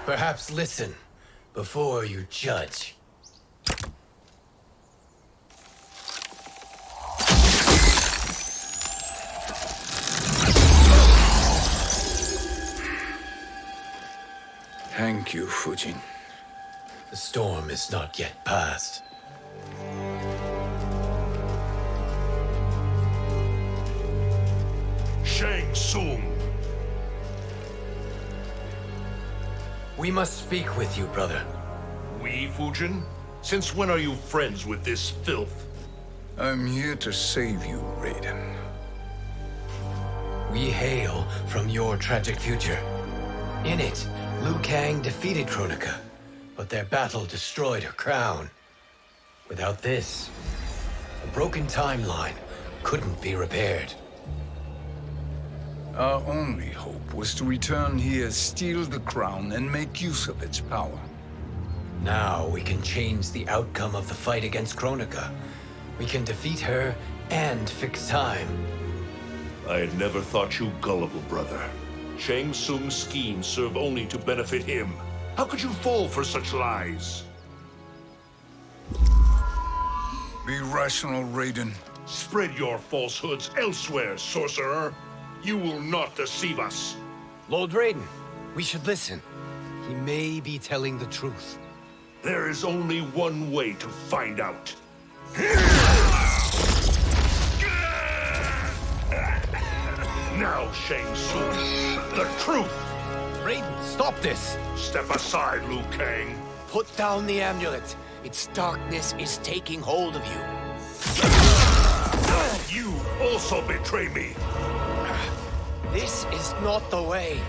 Perhaps listen before you judge. Thank you, Fujin. The storm is not yet past. Shang Tsung. We must speak with you, brother. We, Fujin? Since when are you friends with this filth? I'm here to save you, Raiden. We hail from your tragic future. In it, Liu Kang defeated Kronika, but their battle destroyed her crown. Without this, a broken timeline couldn't be repaired. Our only hope was to return here, steal the crown, and make use of its power. Now we can change the outcome of the fight against Kronika. We can defeat her and fix time. I had never thought you gullible, brother. Shang Tsung's schemes serve only to benefit him. How could you fall for such lies? Be rational, Raiden. Spread your falsehoods elsewhere, sorcerer. You will not deceive us. Lord Raiden, we should listen. He may be telling the truth. There is only one way to find out. Now, Shang Tsung, the truth! Raiden, stop this! Step aside, Liu Kang. Put down the amulet. Its darkness is taking hold of you. You also betray me. This is not the way.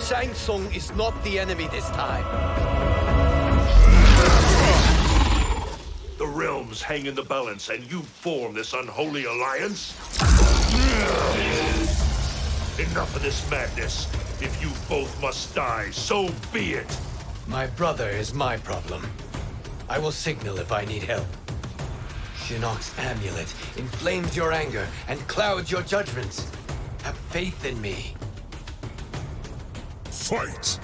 Shang Tsung is not the enemy this time. The realms hang in the balance, and you form this unholy alliance? Enough of this madness. If you both must die, so be it. My brother is my problem. I will signal if I need help. Shinnok's amulet inflames your anger and clouds your judgments. Have faith in me. Fight!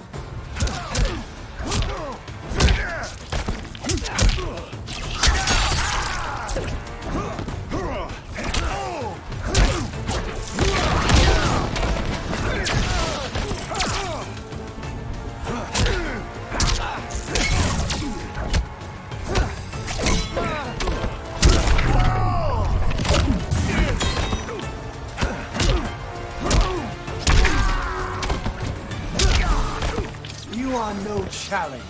You are no challenge.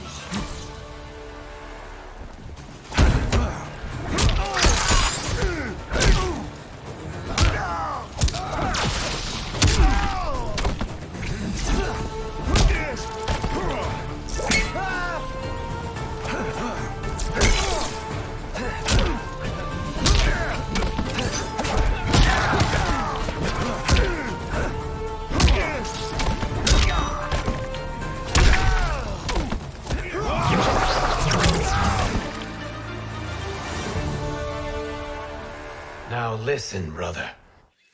Now listen, brother.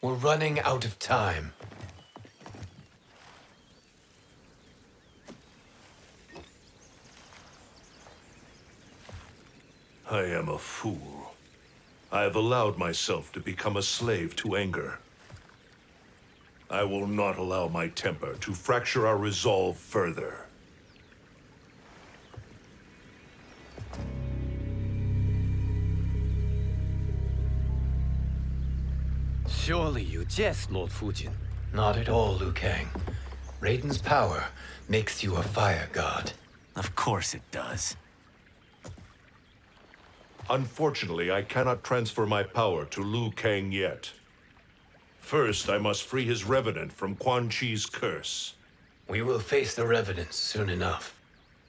We're running out of time. I am a fool. I have allowed myself to become a slave to anger. I will not allow my temper to fracture our resolve further. Surely you jest, Lord Fujin. Not at all, Liu Kang. Raiden's power makes you a fire god. Of course it does. Unfortunately, I cannot transfer my power to Liu Kang yet. First, I must free his Revenant from Quan Chi's curse. We will face the Revenants soon enough.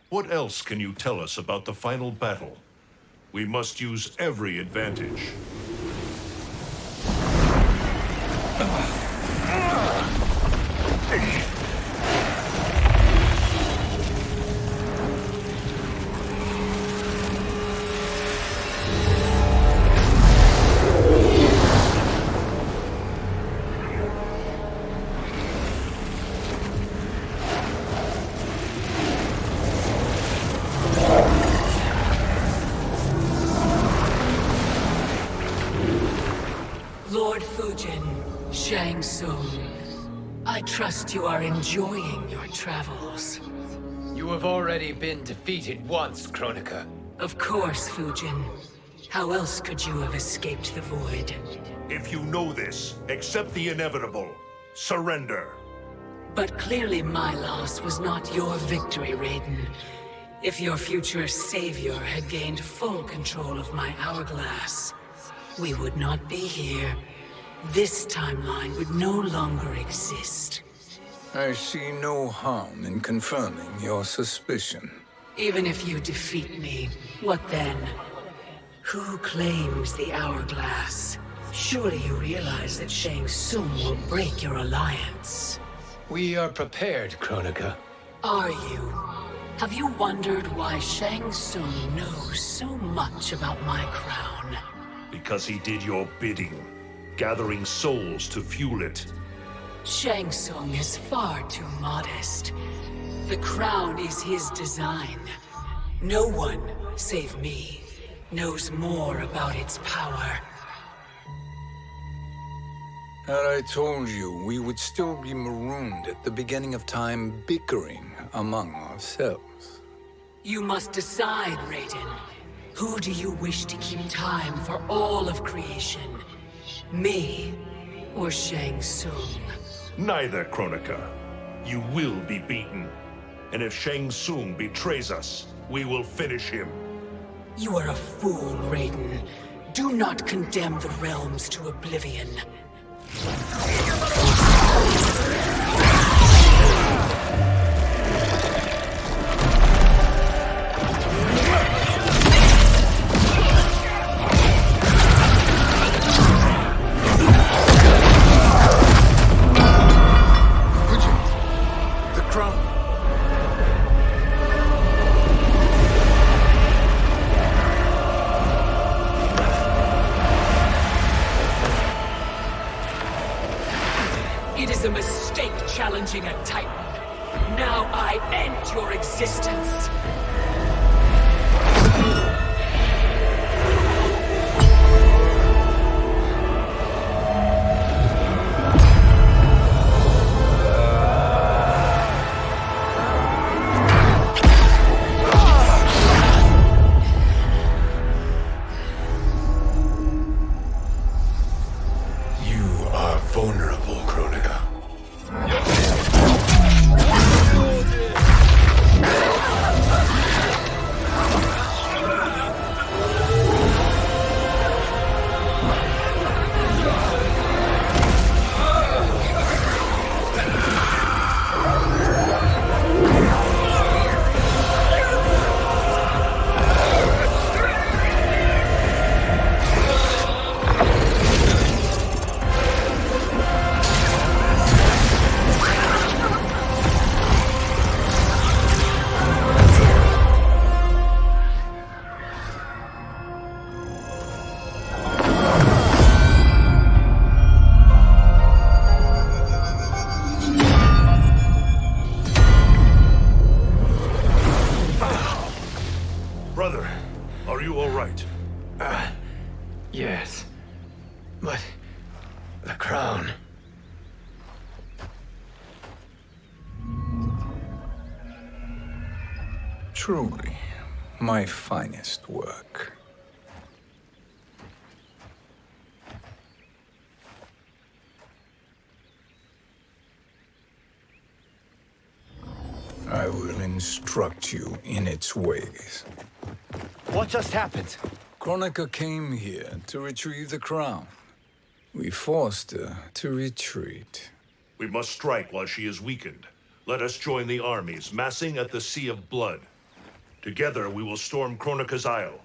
What else can you tell us about the final battle? We must use every advantage. Lord Fujin, Shang Tsung, I trust you are enjoying your travels. You have already been defeated once, Kronika. Of course, Fujin. How else could you have escaped the void? If you know this, accept the inevitable. Surrender. But clearly my loss was not your victory, Raiden. If your future savior had gained full control of my hourglass, we would not be here. This timeline would no longer exist. I see no harm in confirming your suspicion. Even if you defeat me, what then? Who claims the hourglass? Surely you realize that Shang Tsung will break your alliance. We are prepared, Kronika. Are you? Have you wondered why Shang Tsung knows so much about my crown? Because he did your bidding, gathering souls to fuel it. Shang Tsung is far too modest. The crown is his design. No one, save me, knows more about its power. Had I told you, we would still be marooned at the beginning of time, bickering among ourselves. You must decide, Raiden. Who do you wish to keep time for all of creation? Me or Shang Tsung? Neither, Kronika. You will be beaten. And if Shang Tsung betrays us, we will finish him. You are a fool, Raiden. Do not condemn the realms to oblivion. mistake challenging a Titan. Now I end your existence. Vulnerable, Kronika. Brother, are you all right? Yes. But the crown. Truly, my finest work. I will instruct you in its ways. What just happened? Kronika came here to retrieve the crown. We forced her to retreat. We must strike while she is weakened. Let us join the armies, massing at the Sea of Blood. Together we will storm Kronika's Isle